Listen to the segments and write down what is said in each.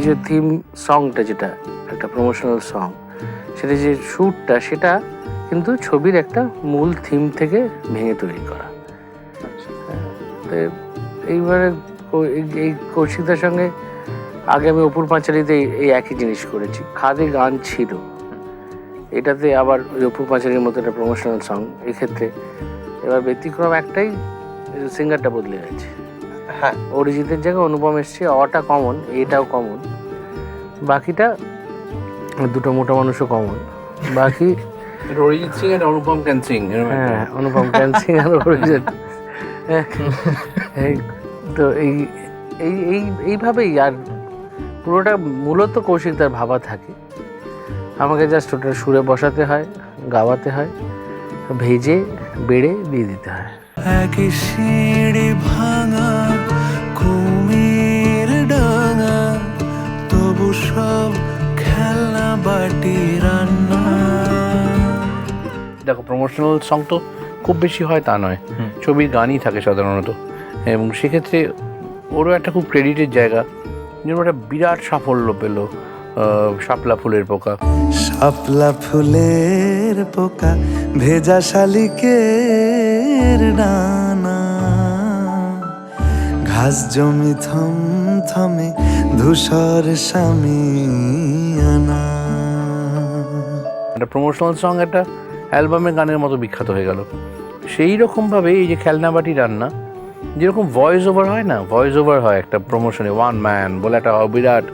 যে থিম সংটা, যেটা একটা প্রমোশনাল সং, সেটা যে শ্যুটটা, সেটা কিন্তু ছবির একটা মূল থিম থেকে ভেঙে তৈরি করা। তো এইবারে এই কৌশিকদার সঙ্গে আগে আমি অপুর পাঁচালীতে এই একই জিনিস করেছি, খাদে গান ছিল, এটাতে আবার ওই অপুর পাঁচালীর মতো একটা প্রমোশনাল সং। এক্ষেত্রে এবার ব্যতিক্রম একটাই, সিঙ্গারটা বদলে গেছে। হ্যাঁ, অরিজিতের জায়গায় অনুপম এসছে, অটা কমন, এটাও কমন, বাকিটা দুটো মোটা মানুষও কমন, বাকি অরিজিৎ সিং আর অনুপম ক্যান সিং। হ্যাঁ, অনুপম ক্যান সিং আর অরিজিৎ। তো এইভাবেই, আর পুরোটা মূলত কৌশিকদার ভাবা থাকে, আমাকে জাস্ট ওটা সুরে বসাতে হয়, গাওয়াতে হয়, ভেজে বেড়ে দিয়ে দিতে হয়। একই সিঁড়ি ভাঙা, কুমির ডাঙা, তবু সব খেলনা বাটি রান্না। দেখো, প্রমোশনাল সং তো খুব বেশি হয় তা নয়, ছবির গানই থাকে সাধারণত, এবং সেক্ষেত্রে ওরও একটা খুব ক্রেডিটের জায়গা, যেরকম একটা বিরাট সাফল্য পেল শাপলা ফুলের পোকা। শাপলা ফুলের পোকা, ভেজা শালিকের ডানা, ঘাস জমি থমথমে, ধূসর সামিয়ানা। একটা প্রমোশনাল সং একটা অ্যালবামের গানের মতো বিখ্যাত হয়ে গেল। সেই রকমভাবে এই যে খেলনাবাটি রান্না, যেরকম ভয়েস ওভার হয় না, ভয়েস ওভার হয় একটা প্রমোশনে, ওয়ান ম্যান বলে একটা বিরাট,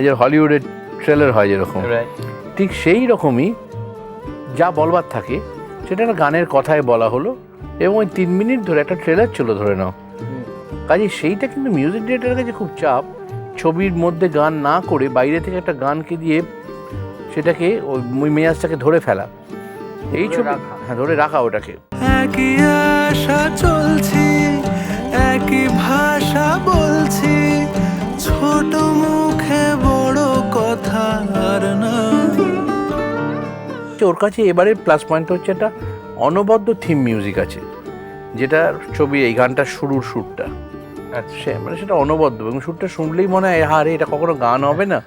যে হলিউডের ট্রেলার হয় যেরকম, ঠিক সেই রকমই যা বলবার থাকে সেটা একটা গানের কথায় বলা হলো, এবং ওই 3 মিনিট ধরে একটা ট্রেলার ছিল ধরে নাও। কাজে সেইটা কিন্তু মিউজিক ডিরেক্টরের কাছে খুব চাপ, ছবির মধ্যে গান না করে বাইরে থেকে একটা গানকে দিয়ে সেটাকে ওই মেজাজটাকে ধরে ফেলা, এই ছবি, হ্যাঁ, ধরে রাখা ওটাকে। একই আশা চলছি, একই ভাষা বলছি, ছোট মুখে বড় কথা আর না। ওর কাছে এবারে প্লাস পয়েন্ট হচ্ছে একটা অনবদ্য থিম মিউজিক আছে, যেটা ছবি এই গানটার শুরুর সুরটা, মানে সেটা অনবদ্য, এবং সুরটা শুনলেই মনে হয়, আরে এটা কখনো গান হবে না।